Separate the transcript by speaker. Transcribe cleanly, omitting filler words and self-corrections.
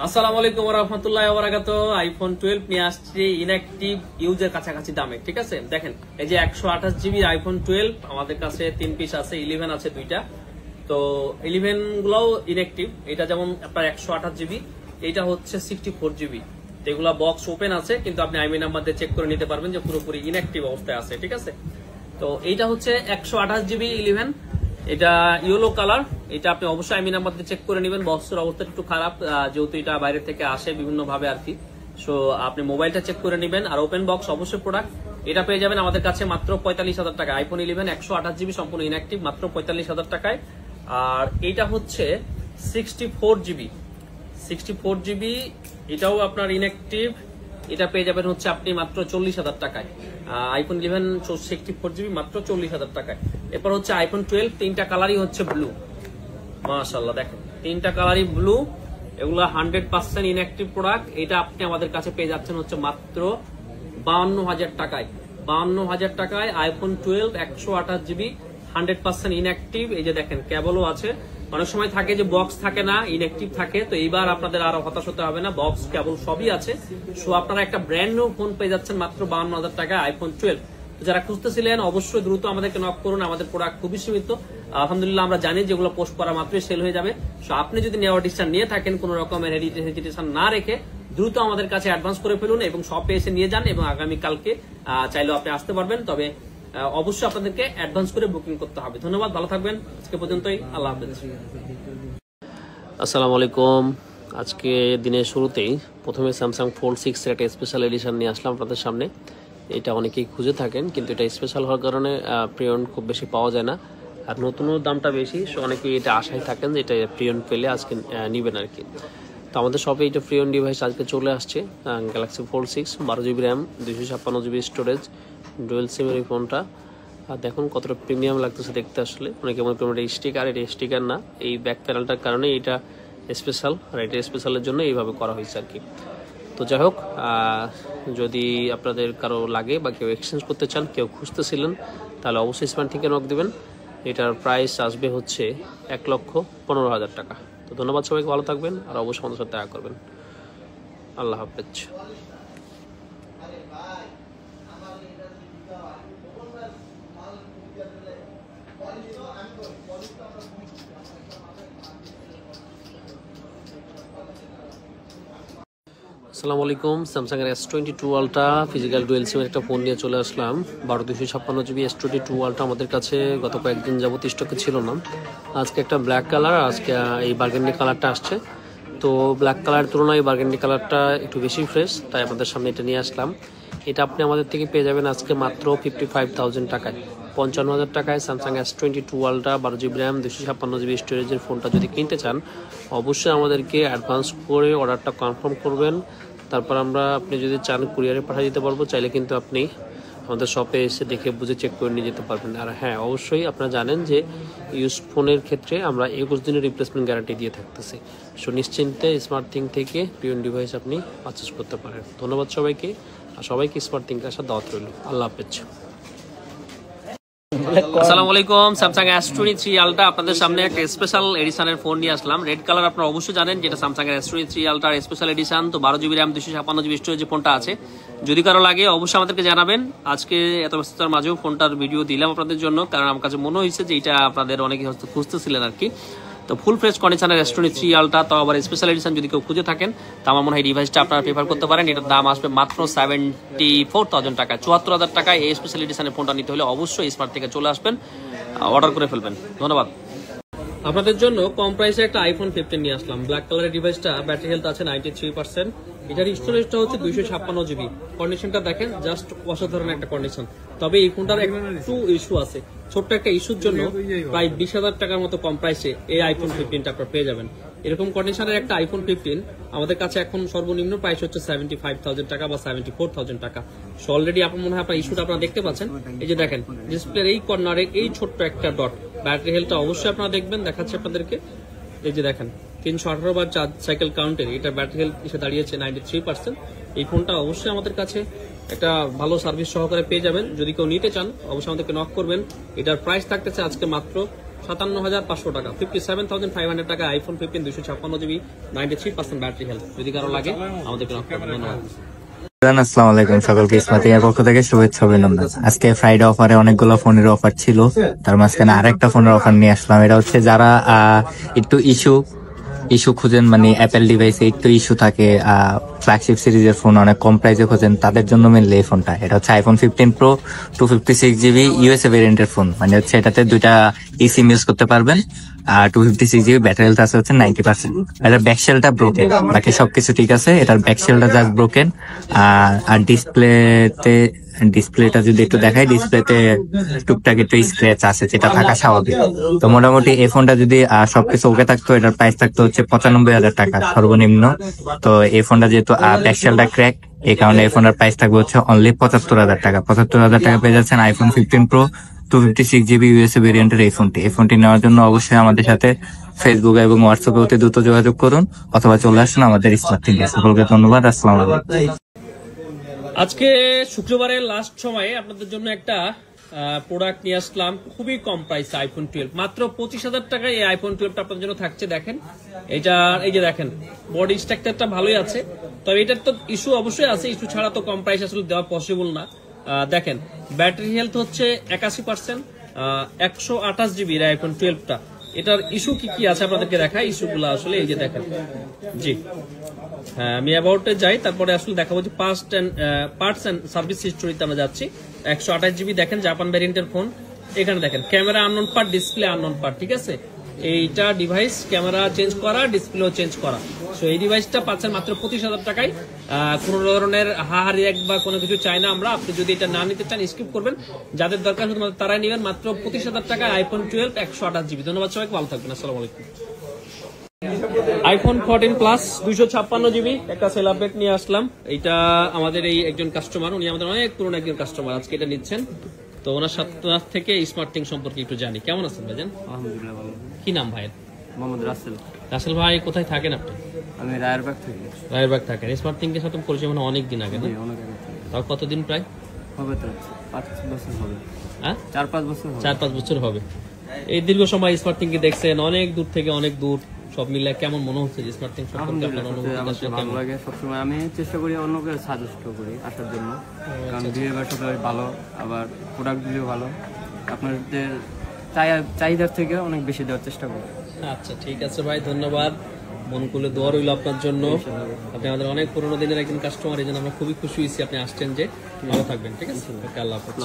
Speaker 1: আসসালামু আলাইকুম ওয়া রাহমাতুল্লাহি ওয়া বারাকাতুহু। আইফোন 12 নিয়ে আসছে ইনঅ্যাক্টিভ ইউজের কাছাকাছি দামে। ঠিক আছে, দেখেন এই যে 128 জিবি আইফোন 12 আমাদের কাছে 3 পিস আছে, 11 আছে দুইটা। তো 11 গুলোও ইনঅ্যাক্টিভ। এটা যেমন আপনার 128 জিবি, এটা হচ্ছে 64 জিবি। এগুলা বক্স ওপেন আছে, কিন্তু আপনি আইমি নাম্বার দিয়ে চেক করে নিতে পারবেন যে পুরোপুরি ইনঅ্যাক্টিভ অবস্থায় আছে। ঠিক আছে, তো এইটা হচ্ছে 128 জিবি 11, এটা ইয়েলো কালার। এটা আপনি অবশ্যই আইমি নাম্বার দিয়ে চেক করে নেবেন। বক্সের অবস্থা একটু খারাপ, যেহেতু এটা বাইরে থেকে আসে বিভিন্ন ভাবে আর কি। সো আপনি মোবাইলটা চেক করে নেবেন। আর ওপেন বক্স অবশ্যই প্রোডাক্ট এটা পেয়ে যাবেন আমাদের কাছে মাত্র 45,000 টাকা। আইফোন 11 128 জিবি সম্পূর্ণ ইনঅ্যাক্টিভ, মাত্র 45,000 টাকায়। আর এটা হচ্ছে 64 জিবি, 64 জিবি, এটাও আপনার ইনঅ্যাক্টিভ। এটা পেয়ে যাবেন হচ্ছে আপনি মাত্র 40,000 টাকায়। আইফোন 11 64 জিবি মাত্র 40,000 টাকায়। এরপর হচ্ছে আইফোন 12, তিনটা কালারই হচ্ছে ব্লু। মাশাআল্লাহ, দেখেন তিনটা কালারই ব্লু। এগুলো 100% ইনঅ্যাক্টিভ প্রোডাক্ট। এটা আপনি আমাদের কাছে পেয়ে যাচ্ছেন হচ্ছে মাত্র 52,000 টাকায়। 52,000 টাকায় আইফোন 12 128 জিবি 100% ইনঅ্যাক্টিভ। এই যে দেখেন কেবলও আছে। অনেক সময় থাকে যে বক্স থাকে না, ইনঅ্যাক্টিভ থাকে। তো এইবার আপনাদের আরো হতাশ হতে হবে না, বক্স কেবল সবই আছে। সো আপনারা একটা ব্র্যান্ড নিউ ফোন পেয়ে যাচ্ছেন মাত্র 52,000 টাকায় আইফোন 12। যারা খুঁজতেছিলেন অবশ্যই দ্রুত আমাদেরকে নক করুন। আমাদের প্রোডাক্ট খুবই সীমিত, আলহামদুলিল্লাহ আমরা জানি যেগুলো পোস্ট করা মাত্রই সেল হয়ে যাবে। সো আপনি যদি নেওয়ার ডিসিশন নিয়ে থাকেন, কোন রকমের হেজিটেশন না রেখে দ্রুত আমাদের কাছে অ্যাডভান্স করে ফেলুন এবং শপে এসে নিয়ে যান। এবং আগামীকালকে চাইলেও আপনি আসতে পারবেন, তবে অবশ্যই আপনাদেরকে অ্যাডভান্স করে বুকিং করতে হবে। ধন্যবাদ, ভালো থাকবেন। আজকে পর্যন্তই, আল্লাহ হাফেজ। আসসালামু আলাইকুম। আজকে দিনের শুরুতেই প্রথমে স্যামসাং ফোল্ড 6 এর একটা স্পেশাল এডিশন নিয়ে আসলাম আপনাদের সামনে। এটা অনেকেই খুঁজে থাকেন, কিন্তু এটা স্পেশাল হওয়ার কারণে প্রিয়ন খুব বেশি পাওয়া যায় না, আর নতুনও দামটা বেশি। সো অনেকেই এটা আশায় থাকেন যে এটা প্রিয়ন পেলে আজকে নেবেন আর কি। তো আমাদের শপে এটা প্রিয়ন ডিভাইস আজকে চলে আসছে। Galaxy fold 6, 12 GB RAM, 256 GB storage, dual সিমের এই ফোনটা। আর দেখুন কতটা প্রিমিয়াম লাগতেছে দেখতে। আসলে অনেকে মনে করেন এটা স্টিকার, এটা স্টিকার না, এই ব্যাক প্যানেলটার কারণে এটা স্পেশাল, আর এটা স্পেশালের জন্য এইভাবে করা হয়েছে আর কি। তো যাই হোক, যদি আপনাদের কারো লাগে বা কেউ এক্সচেঞ্জ করতে চান, কেউ খুঁজতেছিলেন, তাহলে অবশ্যই স্মার্ট থেকে নক দেবেন। এটার প্রাইস আসবে হচ্ছে 1,15,000 টাকা। তো ধন্যবাদ সবাইকে, ভালো থাকবেন আর অবশ্যই আমাদের সাথে দেখা করবেন। আল্লাহ হাফেজ। আসসালামু আলাইকুম। স্যামসাং এর S22 আলট্রা ফিজিক্যাল ডুয়েল সিমের একটা ফোন নিয়ে চলে আসলাম। 12/256 জিবি S22 আলট্রা আমাদের কাছে গত কয়েকদিন যাবত স্টকে ছিল না। আজকে একটা ব্ল্যাক কালার, আজকে এই বার্গেন্ডি কালারটা আসছে। তো ব্ল্যাক কালার তুলনায় বার্গেন্ডি কালারটা একটু বেশি ফ্রেশ, তাই আপনাদের সামনে এটা নিয়ে আসলাম। এটা আপনি আমাদের থেকে পেয়ে যাবেন আজকে মাত্র 55,000 টাকায়। 55,000 টাকায় Samsung S22 ultra 12 GB RAM 256 GB স্টোরেজের ফোনটা যদি কিনতে চান, অবশ্যই আমাদেরকে অ্যাডভান্স করে অর্ডারটা কনফার্ম করবেন। তারপর আপনি যদি চান কুরিয়ারে পাঠিয়ে দিতে পারবো, চাইলে কিন্তু আপনি আমাদের শপে এসে দেখে বুঝে চেক করে নিয়ে যেতে পারবেন। আর হ্যাঁ, অবশ্যই আপনারা জানেন যে ইউজ ফোনের ক্ষেত্রে আমরা 21 দিনের রিপ্লেসমেন্ট গ্যারান্টি দিয়ে থাকতেছি। সো নিশ্চিন্তে স্মার্ট থিং থেকে প্রিয়ন ডিভাইস আপনি পারচেজ করতে পারেন। ধন্যবাদ সবাইকে, আর সবাইকে স্মার্ট থিংকে আসার দাওয়াত রইল। আল্লাহ হাফেজ। আসসালামু আলাইকুম। স্যামসাং S23 আলট্রা আপনাদের সামনে একটা স্পেশাল এডিশনের ফোন নিয়ে আসলাম। রেড কালার আপনারা অবশ্যই জানেন যেটা স্যামসাং এর S23 আলট্রার স্পেশাল এডিশন। তো 12 জিবি র্যাম 256 জিবি স্টোরেজ ফোনটা আছে। যদি কারো লাগে অবশ্যই আমাদেরকে জানাবেন। আজকে এত ব্যস্ততার মাঝেও ফোনটার ভিডিও দিলাম আপনাদের জন্য, কারণ আমার কাছে মনে হয়েছে যে এটা আপনাদের অনেকে হয়তো খুঁজতেছিলেন আর কি। তো ফুল ফ্রেশ কন্ডিশনের S23 আলট্রা, তো আবার স্পেশাল এডিশন যদি কেউ খুঁজে থাকেন, তো আমার মনে হয় ডিভাইসটা আপনারা প্রেফার করতে পারেন। এটার দাম আসবে মাত্র 74,000 টাকা। 74,000 টাকায় এই স্পেশাল এডিশনের ফোনটা নিতে হলে অবশ্যই স্মার্ট থেকে চলে আসবেন, অর্ডার করে ফেলবেন। ধন্যবাদ। আপনাদের জন্য কম প্রাইসে একটা আইফোন 15 নিয়ে আসলাম। ব্ল্যাক কালারের ডিভাইসটা, ব্যাটারি হেলথ আছে 93%। এটার স্টোরেজটা হচ্ছে 256 জিবি। কন্ডিশনটা দেখেন, জাস্ট অসাধারণ একটা কন্ডিশন। তবে এই ফোনটার একটু ইস্যু আছে। ছোট্ট একটা ইস্যুর জন্য প্রায় 20,000 টাকার মতো কম প্রাইসে এই আইফোন 15টা আপনারা পেয়ে যাবেন। এরকম কন্ডিশনের একটা আইফোন 15 আমাদের কাছে এখন সর্বনিম্ন প্রাইস হচ্ছে 75,000 টাকা বা 74,000 টাকা। সো অলরেডি আপনার মনে হয় আপনার ইস্যুটা আপনারা দেখতে পাচ্ছেন। এই যে দেখেন ডিসপ্লের এই কর্নারে এই ছোট্ট একটা ডট। ব্যাটারি হেলথটা অবশ্যই আপনারা দেখবেন, দেখাচ্ছে আপনাদেরকে। এই যে দেখেন 318 বার চার্জ সাইকেল কাউন্টের এটা ব্যাটারি হেলথ এসে দাঁড়িয়েছে 93%। এই ফোনটা অবশ্যই আমাদের কাছে একটা ভালো সার্ভিস সহকারে পেয়ে যাবেন। যদি কেউ নিতে চান অবশ্যই আমাদেরকে নক করবেন। এটার প্রাইস থাকতেছে আজকে মাত্র 57,500 টাকা, 57,500 টাকা আইফোন 15 256GB 93% ব্যাটারি হেলথ। যদি কারো লাগে আমাদেরকে নক করবেন। ধন্যবাদ।
Speaker 2: আসসালামু আলাইকুম, সকলকে স্মার্ট এর পক্ষ থেকে শুভেচ্ছা অভিনন্দন। আজকে ফ্রাইডে অফারে অনেকগুলো ফোনের অফার ছিল, তার মাঝখানে আরেকটা ফোনের অফার নিয়ে আসলাম। এটা হচ্ছে যারা একটু ইস্যু খুঁজেন, মানে অ্যাপেল ডিভাইসে একটু ইস্যু থাকে, ফ্ল্যাগশিপ সিরিজের ফোন অনেক কম প্রাইসে খোঁজেন, তাদের জন্য মেনলি এই ফোনটা। এটা হচ্ছে আইফোন 15 প্রো 256GB ইউএসএ ভেরিয়েন্টের ফোন, মানে হচ্ছে এটাতে দুইটা সিম ইউজ করতে পারবেন। 256GB ব্যাটারি হেলথ আছে হচ্ছে 90%। এটার ব্যাকশেলটা ব্রোকেন, বাকি সবকিছু ঠিক আছে, এটার ব্যাকশেলটা জাস্ট ব্রোকেন। আর ডিসপ্লেটা যদি একটু দেখাই, ডিসপ্লেতে টুকটাক একটু স্ক্র্যাচ আছে, যেটা থাকা স্বাভাবিক। তো মোটামুটি এই ফোনটা যদি সবকিছু ওকে থাকতো, এটার প্রাইস থাকতো হচ্ছে 95,000 টাকা সর্বনিম্ন। তো এই ফোনটা যেহেতু ব্যাকশেলটা ক্র্যাক, এই কারণে এই ফোনের প্রাইস থাকবে হচ্ছে অনলি 75,000 টাকা। 75,000 টাকা পেয়ে যাচ্ছেন আইফোন 15 প্রো 256GB ইউএসএ ভেরিয়েন্টের এই ফোনটি নেওয়ার জন্য অবশ্যই আমাদের সাথে ফেসবুক এবং হোয়াটসঅ্যাপে অতি দ্রুত যোগাযোগ করুন, অথবা চলে আসুন আমাদের স্মার্ট থিঙ্কে। সকলকে ধন্যবাদ, আসসালামু আলাইকুম।
Speaker 1: আজকে শুক্রবারের লাস্ট সময়ে আপনাদের জন্য একটা প্রোডাক্ট নিয়ে আসলাম, খুবই কম প্রাইসে আইফোন 12, মাত্র 25,000 টাকায় এই আইফোন 12টা আপনাদের জন্য থাকছে। দেখেন এটা, এই যে দেখেন বডি স্ট্রাকচারটা ভালোই আছে, তবে এটার তো ইস্যু অবশ্যই আছে, ইস্যু ছাড়া তো কম প্রাইস আসলে দেওয়া পসিবল না। দেখেন ব্যাটারি হেলথ হচ্ছে 81%, 128GB আইফোন 12টা। এটার ইস্যু কি কি আছে আপনাদেরকে দেখাই, ইস্যুগুলো আসলে এই যে দেখেন। জি হ্যাঁ, আমি অ্যাবাউটে যাই, তারপরে আসলে দেখাবো যে পার্টস এন্ড সার্ভিস হিস্টোরিতে আমরা যাচ্ছি। 128GB দেখেন জাপান ভ্যারিয়েন্টের ফোন। এখানে দেখেন camera unknown part, display unknown part, ঠিক আছে। এইটা ডিভাইস ক্যামেরা চেঞ্জ করা, ডিসপ্লেও চেঞ্জ করা। সো এই ডিভাইসটা পাচ্ছেন মাত্র 25,000 টাকায়। কোনো ধরনের হাহারি এক বা কোনো কিছু চাই না আমরা। আপনি যদি এটা না নিতে চান স্কিপ করবেন, যাদের দরকার শুধুমাত্র তারাই নেবেন। মাত্র 25,000 টাকায় আইফোন 12 128GB। ধন্যবাদ সবাইকে, ভালো থাকবেন, আসসালামু আলাইকুম। আইফোন 14 প্লাস 256GB একটা সেল আপডেট নিয়ে আসলাম। এটা আমাদের এই একজন কাস্টমার, উনি আমাদের অনেক পুরনো একজন কাস্টমার, আজকে এটা নিচ্ছেন। তো ওনার সাথে থেকে স্মার্ট থিং সম্পর্কে একটু জানি। কেমন আছেন ভাইজান?
Speaker 3: আলহামদুলিল্লাহ ভালো।
Speaker 1: কি নাম ভাইয়ের?
Speaker 3: মোহাম্মদ রাসেল।
Speaker 1: রাসেল ভাই কোথায় থাকেন আপনি?
Speaker 3: আমি রায়েরবাগ থাকি।
Speaker 1: রায়েরবাগ থাকেন। স্মার্ট থিং এর সাথে পরিচয় মনে অনেক দিন আগে না?
Speaker 3: অনেক আগে থেকে।
Speaker 1: তাও কতদিন প্রায়
Speaker 3: হবে তো 5 বছর হবে।
Speaker 1: হ্যাঁ
Speaker 3: 4-5 বছর হবে।
Speaker 1: 4-5 বছর হবে। এই দীর্ঘ সময় স্মার্ট থিং কে দেখছেন, অনেক দূর থেকে অনেক দূর, সব মিলে কেমন মনে হচ্ছে যে স্মার্ট থিং সম্পর্কে আপনার অনুভূতি আসলে
Speaker 3: ভালো
Speaker 1: কেমন?
Speaker 3: লাগে। সবসময় আমি চেষ্টা করি অন্যকে সাজেস্ট করি আসার জন্য, কারণ বিহেভিয়ার সবাই ভালো, আবার প্রোডাক্টগুলিও ভালো। আপনাদের চাহিদার থেকে অনেক বেশি দেওয়ার চেষ্টা করি।
Speaker 1: আচ্ছা ঠিক আছে ভাই, ধন্যবাদ। মন খুলে দোয়া রইল আপনার জন্য। আপনি আমাদের অনেক পুরোনো দিনের একজন কাস্টমার, এই জন্য আমরা খুবই খুশি হয়েছি আপনি আসছেন। যে ভালো থাকবেন, ঠিক আছে? আল্লাহ হাফেজ।